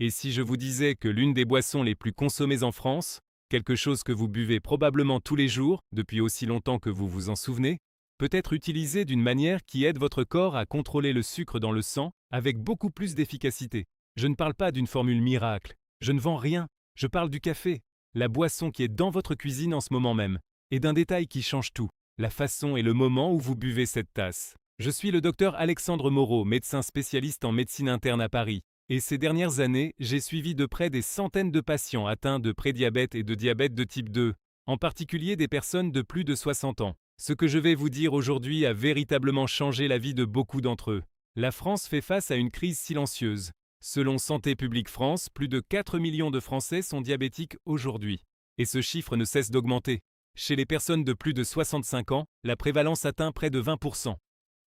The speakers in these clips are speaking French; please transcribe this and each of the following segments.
Et si je vous disais que l'une des boissons les plus consommées en France, quelque chose que vous buvez probablement tous les jours, depuis aussi longtemps que vous vous en souvenez, peut être utilisée d'une manière qui aide votre corps à contrôler le sucre dans le sang avec beaucoup plus d'efficacité. Je ne parle pas d'une formule miracle, je ne vends rien, je parle du café, la boisson qui est dans votre cuisine en ce moment même, et d'un détail qui change tout, la façon et le moment où vous buvez cette tasse. Je suis le docteur Alexandre Moreau, médecin spécialiste en médecine interne à Paris. Et ces dernières années, j'ai suivi de près des centaines de patients atteints de prédiabète et de diabète de type 2, en particulier des personnes de plus de 60 ans. Ce que je vais vous dire aujourd'hui a véritablement changé la vie de beaucoup d'entre eux. La France fait face à une crise silencieuse. Selon Santé publique France, plus de 4 millions de Français sont diabétiques aujourd'hui. Et ce chiffre ne cesse d'augmenter. Chez les personnes de plus de 65 ans, la prévalence atteint près de 20%.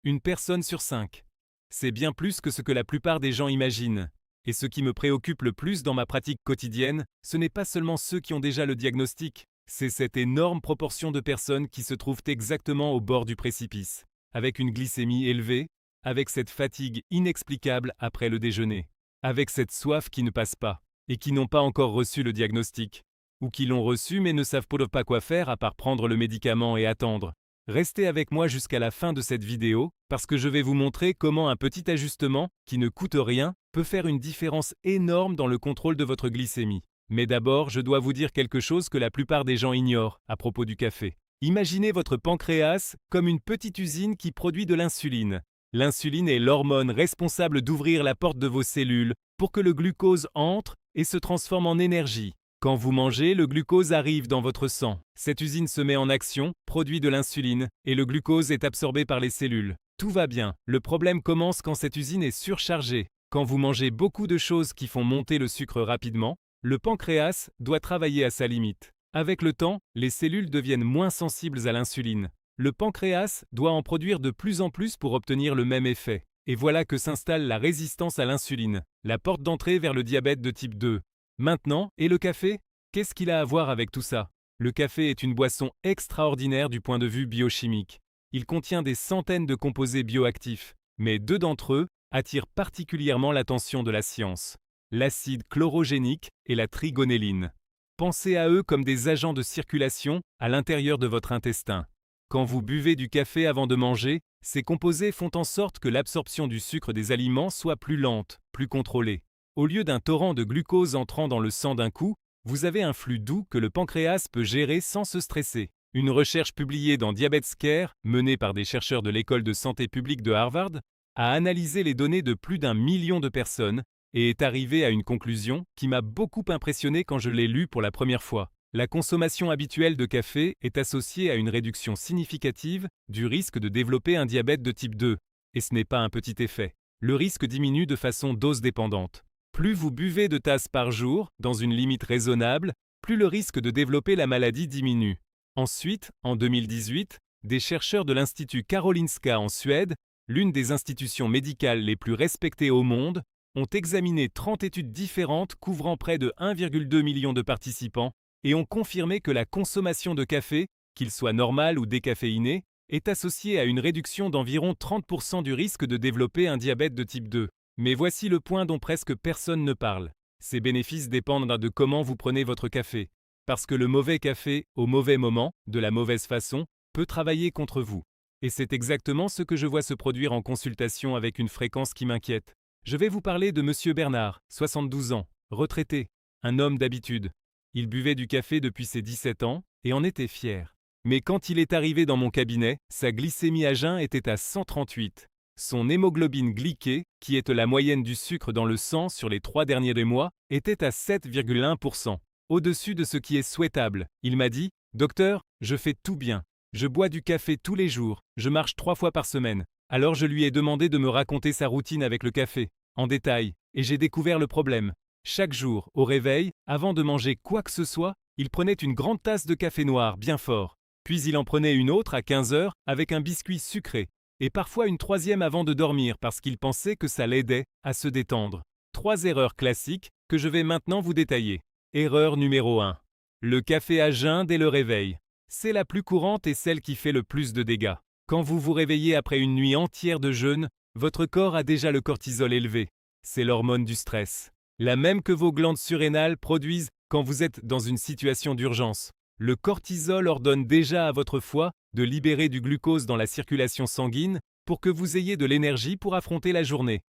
Une personne sur 5. C'est bien plus que ce que la plupart des gens imaginent. Et ce qui me préoccupe le plus dans ma pratique quotidienne, ce n'est pas seulement ceux qui ont déjà le diagnostic, c'est cette énorme proportion de personnes qui se trouvent exactement au bord du précipice, avec une glycémie élevée, avec cette fatigue inexplicable après le déjeuner, avec cette soif qui ne passe pas, et qui n'ont pas encore reçu le diagnostic, ou qui l'ont reçu mais ne savent pas quoi faire à part prendre le médicament et attendre. Restez avec moi jusqu'à la fin de cette vidéo, parce que je vais vous montrer comment un petit ajustement, qui ne coûte rien, peut faire une différence énorme dans le contrôle de votre glycémie. Mais d'abord, je dois vous dire quelque chose que la plupart des gens ignorent à propos du café. Imaginez votre pancréas comme une petite usine qui produit de l'insuline. L'insuline est l'hormone responsable d'ouvrir la porte de vos cellules pour que le glucose entre et se transforme en énergie. Quand vous mangez, le glucose arrive dans votre sang. Cette usine se met en action, produit de l'insuline, et le glucose est absorbé par les cellules. Tout va bien. Le problème commence quand cette usine est surchargée. Quand vous mangez beaucoup de choses qui font monter le sucre rapidement, le pancréas doit travailler à sa limite. Avec le temps, les cellules deviennent moins sensibles à l'insuline. Le pancréas doit en produire de plus en plus pour obtenir le même effet. Et voilà que s'installe la résistance à l'insuline, la porte d'entrée vers le diabète de type 2. Maintenant, et le café? Qu'est-ce qu'il a à voir avec tout ça? Le café est une boisson extraordinaire du point de vue biochimique. Il contient des centaines de composés bioactifs, mais deux d'entre eux attirent particulièrement l'attention de la science: l'acide chlorogénique et la trigonelline. Pensez à eux comme des agents de circulation à l'intérieur de votre intestin. Quand vous buvez du café avant de manger, ces composés font en sorte que l'absorption du sucre des aliments soit plus lente, plus contrôlée. Au lieu d'un torrent de glucose entrant dans le sang d'un coup, vous avez un flux doux que le pancréas peut gérer sans se stresser. Une recherche publiée dans DiabetesCare, menée par des chercheurs de l'école de santé publique de Harvard, a analysé les données de plus d'1 million de personnes et est arrivée à une conclusion qui m'a beaucoup impressionné quand je l'ai lue pour la première fois. La consommation habituelle de café est associée à une réduction significative du risque de développer un diabète de type 2. Et ce n'est pas un petit effet. Le risque diminue de façon dose-dépendante. Plus vous buvez de tasses par jour, dans une limite raisonnable, plus le risque de développer la maladie diminue. Ensuite, en 2018, des chercheurs de l'Institut Karolinska en Suède, l'une des institutions médicales les plus respectées au monde, ont examiné 30 études différentes couvrant près de 1,2 million de participants et ont confirmé que la consommation de café, qu'il soit normal ou décaféiné, est associée à une réduction d'environ 30% du risque de développer un diabète de type 2. Mais voici le point dont presque personne ne parle. Ces bénéfices dépendent de comment vous prenez votre café. Parce que le mauvais café, au mauvais moment, de la mauvaise façon, peut travailler contre vous. Et c'est exactement ce que je vois se produire en consultation avec une fréquence qui m'inquiète. Je vais vous parler de Monsieur Bernard, 72 ans, retraité, un homme d'habitude. Il buvait du café depuis ses 17 ans et en était fier. Mais quand il est arrivé dans mon cabinet, sa glycémie à jeun était à 138. Son hémoglobine glyquée, qui est la moyenne du sucre dans le sang sur les 3 derniers mois, était à 7,1%, au-dessus de ce qui est souhaitable. Il m'a dit: « Docteur, je fais tout bien. Je bois du café tous les jours, je marche 3 fois par semaine. » Alors je lui ai demandé de me raconter sa routine avec le café, en détail, et j'ai découvert le problème. Chaque jour, au réveil, avant de manger quoi que ce soit, il prenait une grande tasse de café noir bien fort. Puis il en prenait une autre à 15 heures avec un biscuit sucré. Et parfois une troisième avant de dormir parce qu'il pensait que ça l'aidait à se détendre. 3 erreurs classiques que je vais maintenant vous détailler. Erreur numéro 1. Le café à jeun dès le réveil. C'est la plus courante et celle qui fait le plus de dégâts. Quand vous vous réveillez après une nuit entière de jeûne, votre corps a déjà le cortisol élevé. C'est l'hormone du stress. la même que vos glandes surrénales produisent quand vous êtes dans une situation d'urgence. Le cortisol ordonne déjà à votre foie de libérer du glucose dans la circulation sanguine pour que vous ayez de l'énergie pour affronter la journée.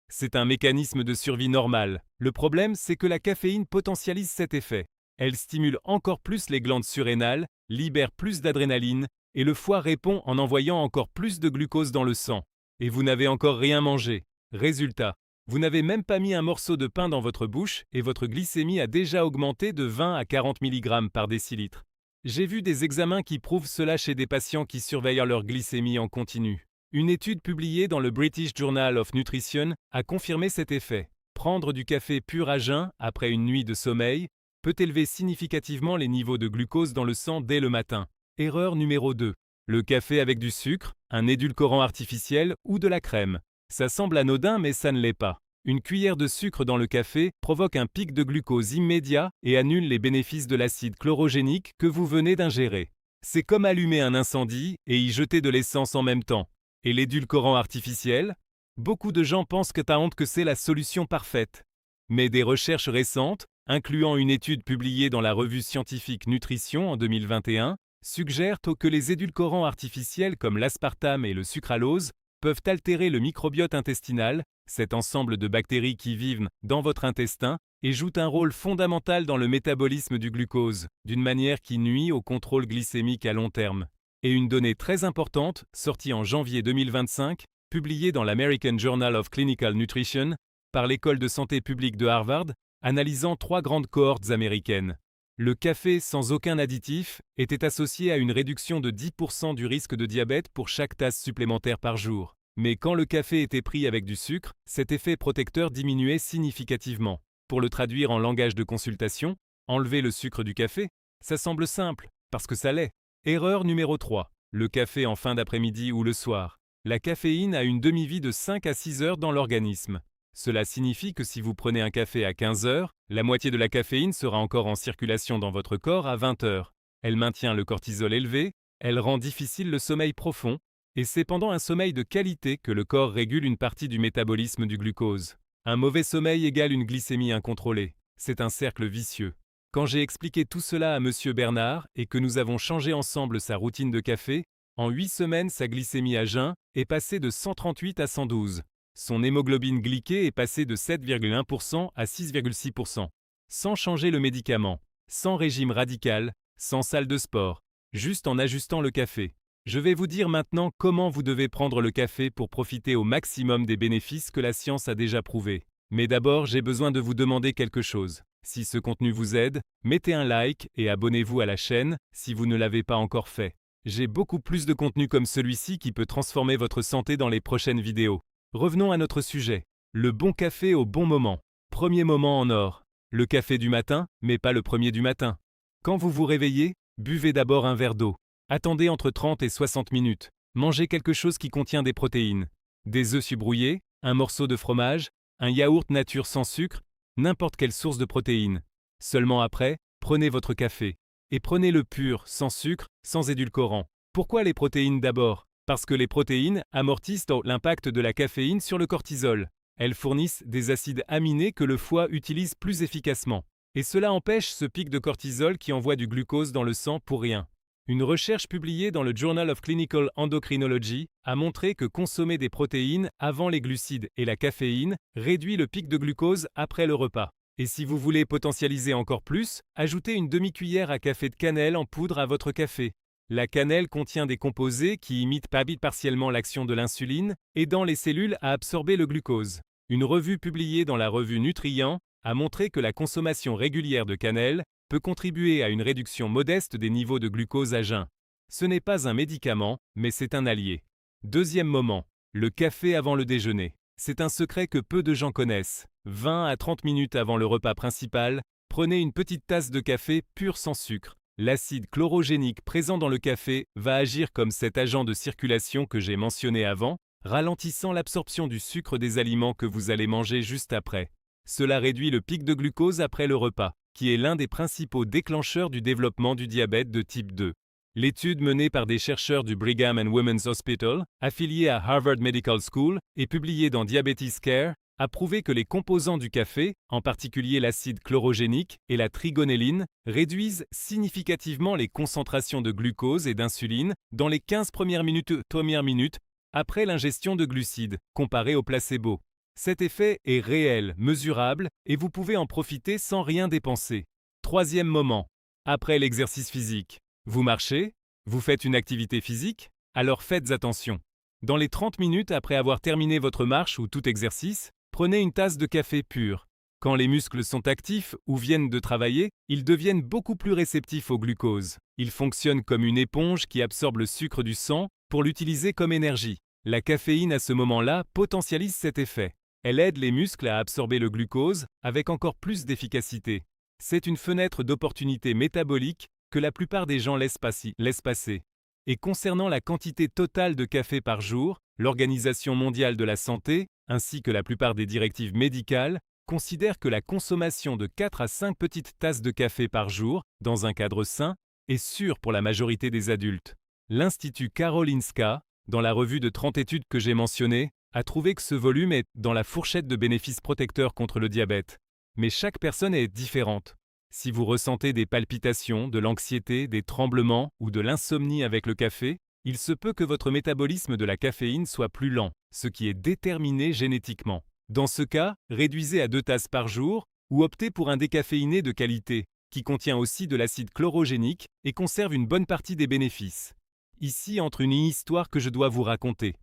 C'est un mécanisme de survie normal. Le problème, c'est que la caféine potentialise cet effet. Elle stimule encore plus les glandes surrénales, libère plus d'adrénaline, et le foie répond en envoyant encore plus de glucose dans le sang. Et vous n'avez encore rien mangé. Résultat, vous n'avez même pas mis un morceau de pain dans votre bouche et votre glycémie a déjà augmenté de 20 à 40 mg par décilitre. J'ai vu des examens qui prouvent cela chez des patients qui surveillent leur glycémie en continu. Une étude publiée dans le British Journal of Nutrition a confirmé cet effet. Prendre du café pur à jeun après une nuit de sommeil peut élever significativement les niveaux de glucose dans le sang dès le matin. Erreur numéro 2. Le café avec du sucre, un édulcorant artificiel ou de la crème. Ça semble anodin mais ça ne l'est pas. Une cuillère de sucre dans le café provoque un pic de glucose immédiat et annule les bénéfices de l'acide chlorogénique que vous venez d'ingérer. C'est comme allumer un incendie et y jeter de l'essence en même temps. Et l'édulcorant artificiel? Beaucoup de gens pensent que t'as honte que c'est la solution parfaite. Mais des recherches récentes, incluant une étude publiée dans la revue scientifique Nutrition en 2021, suggèrent que les édulcorants artificiels comme l'aspartame et le sucralose peuvent altérer le microbiote intestinal, cet ensemble de bactéries qui vivent dans votre intestin et jouent un rôle fondamental dans le métabolisme du glucose, d'une manière qui nuit au contrôle glycémique à long terme. Et une donnée très importante, sortie en janvier 2025, publiée dans l'American Journal of Clinical Nutrition par l'école de santé publique de Harvard, analysant 3 grandes cohortes américaines. Le café sans aucun additif était associé à une réduction de 10% du risque de diabète pour chaque tasse supplémentaire par jour. Mais quand le café était pris avec du sucre, cet effet protecteur diminuait significativement. Pour le traduire en langage de consultation, enlever le sucre du café, ça semble simple, parce que ça l'est. Erreur numéro 3. Le café en fin d'après-midi ou le soir. La caféine a une demi-vie de 5 à 6 heures dans l'organisme. Cela signifie que si vous prenez un café à 15 heures, la moitié de la caféine sera encore en circulation dans votre corps à 20 heures. Elle maintient le cortisol élevé, elle rend difficile le sommeil profond, et c'est pendant un sommeil de qualité que le corps régule une partie du métabolisme du glucose. Un mauvais sommeil égale une glycémie incontrôlée. C'est un cercle vicieux. Quand j'ai expliqué tout cela à Monsieur Bernard et que nous avons changé ensemble sa routine de café, en 8 semaines sa glycémie à jeun est passée de 138 à 112. Son hémoglobine glyquée est passée de 7,1% à 6,6%. Sans changer le médicament, sans régime radical, sans salle de sport, juste en ajustant le café. Je vais vous dire maintenant comment vous devez prendre le café pour profiter au maximum des bénéfices que la science a déjà prouvés. Mais d'abord, j'ai besoin de vous demander quelque chose. Si ce contenu vous aide, mettez un like et abonnez-vous à la chaîne si vous ne l'avez pas encore fait. J'ai beaucoup plus de contenu comme celui-ci qui peut transformer votre santé dans les prochaines vidéos. Revenons à notre sujet. Le bon café au bon moment. Premier moment en or. Le café du matin, mais pas le premier du matin. Quand vous vous réveillez, buvez d'abord un verre d'eau. Attendez entre 30 et 60 minutes. Mangez quelque chose qui contient des protéines. Des œufs subrouillés, un morceau de fromage, un yaourt nature sans sucre, n'importe quelle source de protéines. Seulement après, prenez votre café. Et prenez-le pur, sans sucre, sans édulcorant. Pourquoi les protéines d'abord ? Parce que les protéines amortissent l'impact de la caféine sur le cortisol. Elles fournissent des acides aminés que le foie utilise plus efficacement. Et cela empêche ce pic de cortisol qui envoie du glucose dans le sang pour rien. Une recherche publiée dans le Journal of Clinical Endocrinology a montré que consommer des protéines avant les glucides et la caféine réduit le pic de glucose après le repas. Et si vous voulez potentialiser encore plus, ajoutez une demi-cuillère à café de cannelle en poudre à votre café. La cannelle contient des composés qui imitent partiellement l'action de l'insuline, aidant les cellules à absorber le glucose. Une revue publiée dans la revue Nutrient a montré que la consommation régulière de cannelle peut contribuer à une réduction modeste des niveaux de glucose à jeun. Ce n'est pas un médicament, mais c'est un allié. Deuxième moment, le café avant le déjeuner. C'est un secret que peu de gens connaissent. 20 à 30 minutes avant le repas principal, prenez une petite tasse de café pur sans sucre. L'acide chlorogénique présent dans le café va agir comme cet agent de circulation que j'ai mentionné avant, ralentissant l'absorption du sucre des aliments que vous allez manger juste après. Cela réduit le pic de glucose après le repas, qui est l'un des principaux déclencheurs du développement du diabète de type 2. L'étude menée par des chercheurs du Brigham and Women's Hospital, affilié à Harvard Medical School et publiée dans Diabetes Care, a prouvé que les composants du café, en particulier l'acide chlorogénique et la trigonelline, réduisent significativement les concentrations de glucose et d'insuline dans les 15 premières minutes après l'ingestion de glucides, comparé au placebo. Cet effet est réel, mesurable, et vous pouvez en profiter sans rien dépenser. Troisième moment, après l'exercice physique. Vous marchez? Vous faites une activité physique? Alors faites attention. Dans les 30 minutes après avoir terminé votre marche ou tout exercice, prenez une tasse de café pur. Quand les muscles sont actifs ou viennent de travailler, ils deviennent beaucoup plus réceptifs au glucose. Ils fonctionnent comme une éponge qui absorbe le sucre du sang pour l'utiliser comme énergie. La caféine à ce moment-là potentialise cet effet. Elle aide les muscles à absorber le glucose avec encore plus d'efficacité. C'est une fenêtre d'opportunité métabolique que la plupart des gens laissent passer. Et concernant la quantité totale de café par jour, l'Organisation mondiale de la santé, ainsi que la plupart des directives médicales, considèrent que la consommation de 4 à 5 petites tasses de café par jour, dans un cadre sain, est sûre pour la majorité des adultes. L'Institut Karolinska, dans la revue de 30 études que j'ai mentionnées, a trouvé que ce volume est dans la fourchette de bénéfices protecteurs contre le diabète. Mais chaque personne est différente. Si vous ressentez des palpitations, de l'anxiété, des tremblements ou de l'insomnie avec le café, il se peut que votre métabolisme de la caféine soit plus lent, ce qui est déterminé génétiquement. Dans ce cas, réduisez à 2 tasses par jour ou optez pour un décaféiné de qualité, qui contient aussi de l'acide chlorogénique et conserve une bonne partie des bénéfices. Ici entre une histoire que je dois vous raconter.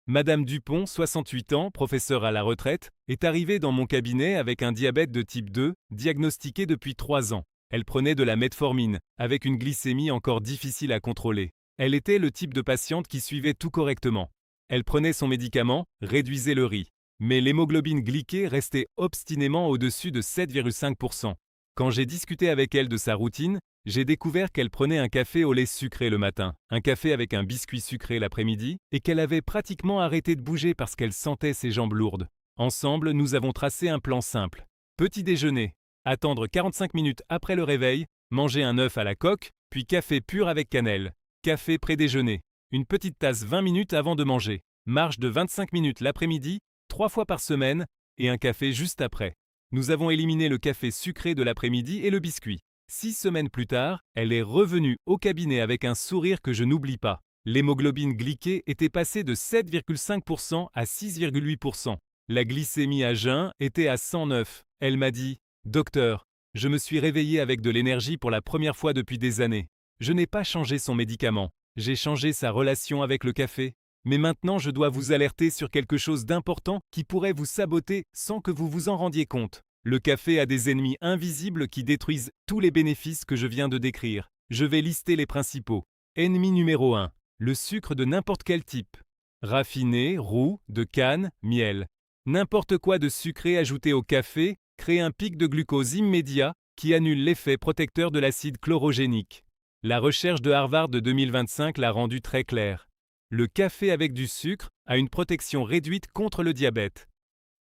Madame Dupont, 68 ans, professeure à la retraite, est arrivée dans mon cabinet avec un diabète de type 2, diagnostiqué depuis 3 ans. Elle prenait de la metformine, avec une glycémie encore difficile à contrôler. Elle était le type de patiente qui suivait tout correctement. Elle prenait son médicament, réduisait le riz. Mais l'hémoglobine glyquée restait obstinément au-dessus de 7,5%. Quand j'ai discuté avec elle de sa routine, j'ai découvert qu'elle prenait un café au lait sucré le matin, un café avec un biscuit sucré l'après-midi, et qu'elle avait pratiquement arrêté de bouger parce qu'elle sentait ses jambes lourdes. Ensemble, nous avons tracé un plan simple. Petit déjeuner, attendre 45 minutes après le réveil, manger un œuf à la coque, puis café pur avec cannelle. Café pré-déjeuner, une petite tasse 20 minutes avant de manger. Marche de 25 minutes l'après-midi, 3 fois par semaine, et un café juste après. Nous avons éliminé le café sucré de l'après-midi et le biscuit. 6 semaines plus tard, elle est revenue au cabinet avec un sourire que je n'oublie pas. L'hémoglobine glyquée était passée de 7,5% à 6,8%. La glycémie à jeun était à 109. Elle m'a dit « Docteur, je me suis réveillée avec de l'énergie pour la première fois depuis des années. Je n'ai pas changé son médicament. J'ai changé sa relation avec le café. Mais maintenant, je dois vous alerter sur quelque chose d'important qui pourrait vous saboter sans que vous vous en rendiez compte. Le café a des ennemis invisibles qui détruisent tous les bénéfices que je viens de décrire. Je vais lister les principaux. Ennemi numéro 1. Le sucre de n'importe quel type. Raffiné, roux, de canne, miel. N'importe quoi de sucré ajouté au café crée un pic de glucose immédiat qui annule l'effet protecteur de l'acide chlorogénique. La recherche de Harvard de 2025 l'a rendu très clair. Le café avec du sucre a une protection réduite contre le diabète.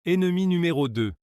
Ennemi numéro 2.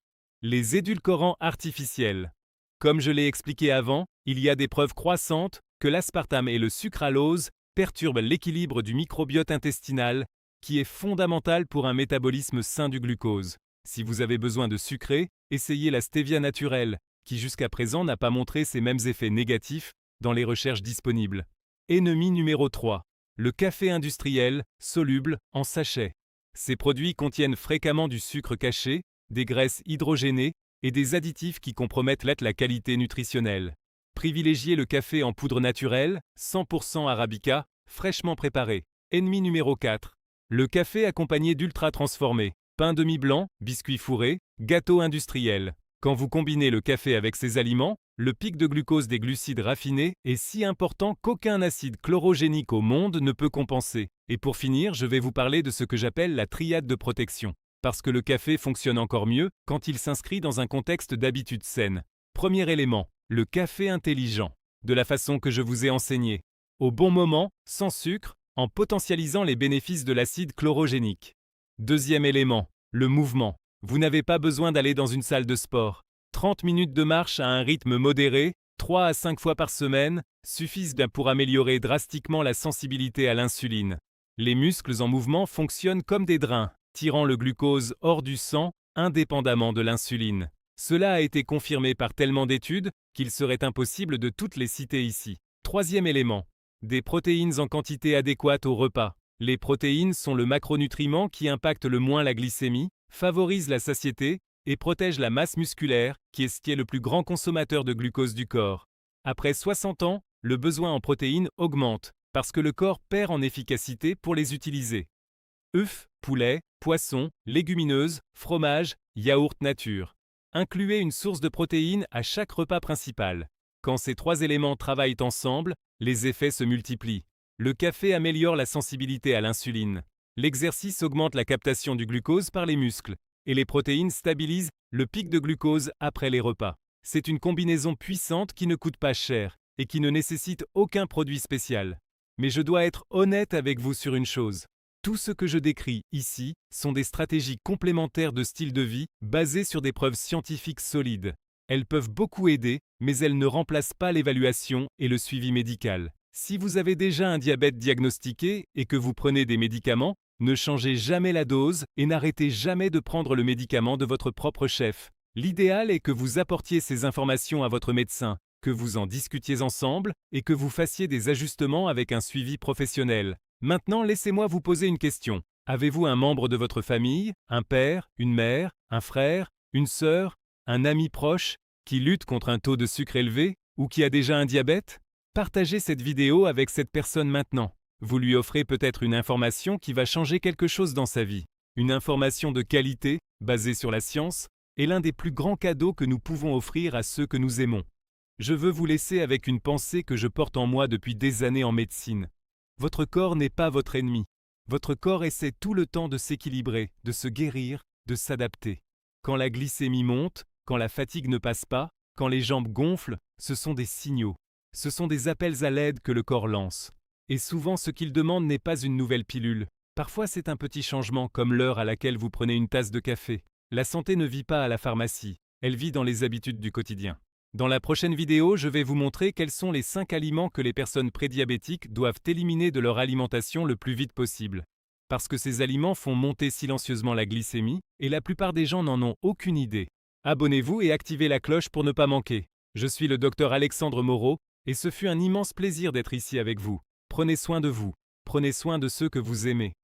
Les édulcorants artificiels. Comme je l'ai expliqué avant, il y a des preuves croissantes que l'aspartame et le sucralose perturbent l'équilibre du microbiote intestinal, qui est fondamental pour un métabolisme sain du glucose. Si vous avez besoin de sucré, essayez la stevia naturelle, qui jusqu'à présent n'a pas montré ces mêmes effets négatifs dans les recherches disponibles. Ennemi numéro 3. Le café industriel, soluble en sachet. Ces produits contiennent fréquemment du sucre caché, des graisses hydrogénées et des additifs qui compromettent la qualité nutritionnelle. Privilégiez le café en poudre naturelle, 100% arabica, fraîchement préparé. Ennemi numéro 4. Le café accompagné d'ultra transformés. Pain demi-blanc, biscuits fourrés, gâteaux industriels. Quand vous combinez le café avec ces aliments, le pic de glucose des glucides raffinés est si important qu'aucun acide chlorogénique au monde ne peut compenser. Et pour finir, je vais vous parler de ce que j'appelle la triade de protection. Parce que le café fonctionne encore mieux quand il s'inscrit dans un contexte d'habitude saine. Premier élément, le café intelligent. De la façon que je vous ai enseigné. Au bon moment, sans sucre, en potentialisant les bénéfices de l'acide chlorogénique. Deuxième élément, le mouvement. Vous n'avez pas besoin d'aller dans une salle de sport. 30 minutes de marche à un rythme modéré, 3 à 5 fois par semaine, suffisent pour améliorer drastiquement la sensibilité à l'insuline. Les muscles en mouvement fonctionnent comme des drains, tirant le glucose hors du sang indépendamment de l'insuline. Cela a été confirmé par tellement d'études qu'il serait impossible de toutes les citer ici. Troisième élément, des protéines en quantité adéquate au repas. Les protéines sont le macronutriment qui impacte le moins la glycémie, favorise la satiété et protège la masse musculaire, qui est ce qui est le plus grand consommateur de glucose du corps. Après 60 ans, le besoin en protéines augmente, parce que le corps perd en efficacité pour les utiliser. œufs, poulet, poissons, légumineuses, fromage, yaourt nature. Incluez une source de protéines à chaque repas principal. Quand ces trois éléments travaillent ensemble, les effets se multiplient. Le café améliore la sensibilité à l'insuline. L'exercice augmente la captation du glucose par les muscles. Et les protéines stabilisent le pic de glucose après les repas. C'est une combinaison puissante qui ne coûte pas cher et qui ne nécessite aucun produit spécial. Mais je dois être honnête avec vous sur une chose. Tout ce que je décris ici sont des stratégies complémentaires de style de vie basées sur des preuves scientifiques solides. Elles peuvent beaucoup aider, mais elles ne remplacent pas l'évaluation et le suivi médical. Si vous avez déjà un diabète diagnostiqué et que vous prenez des médicaments, ne changez jamais la dose et n'arrêtez jamais de prendre le médicament de votre propre chef. L'idéal est que vous apportiez ces informations à votre médecin, que vous en discutiez ensemble et que vous fassiez des ajustements avec un suivi professionnel. Maintenant, laissez-moi vous poser une question. Avez-vous un membre de votre famille, un père, une mère, un frère, une sœur, un ami proche, qui lutte contre un taux de sucre élevé ou qui a déjà un diabète? Partagez cette vidéo avec cette personne maintenant. Vous lui offrez peut-être une information qui va changer quelque chose dans sa vie. Une information de qualité, basée sur la science, est l'un des plus grands cadeaux que nous pouvons offrir à ceux que nous aimons. Je veux vous laisser avec une pensée que je porte en moi depuis des années en médecine. Votre corps n'est pas votre ennemi. Votre corps essaie tout le temps de s'équilibrer, de se guérir, de s'adapter. Quand la glycémie monte, quand la fatigue ne passe pas, quand les jambes gonflent, ce sont des signaux. Ce sont des appels à l'aide que le corps lance. Et souvent, ce qu'il demande n'est pas une nouvelle pilule. Parfois, c'est un petit changement, comme l'heure à laquelle vous prenez une tasse de café. La santé ne vit pas à la pharmacie, elle vit dans les habitudes du quotidien. Dans la prochaine vidéo, je vais vous montrer quels sont les 5 aliments que les personnes prédiabétiques doivent éliminer de leur alimentation le plus vite possible. Parce que ces aliments font monter silencieusement la glycémie, et la plupart des gens n'en ont aucune idée. Abonnez-vous et activez la cloche pour ne pas manquer. Je suis le docteur Alexandre Moreau, et ce fut un immense plaisir d'être ici avec vous. Prenez soin de vous, prenez soin de ceux que vous aimez.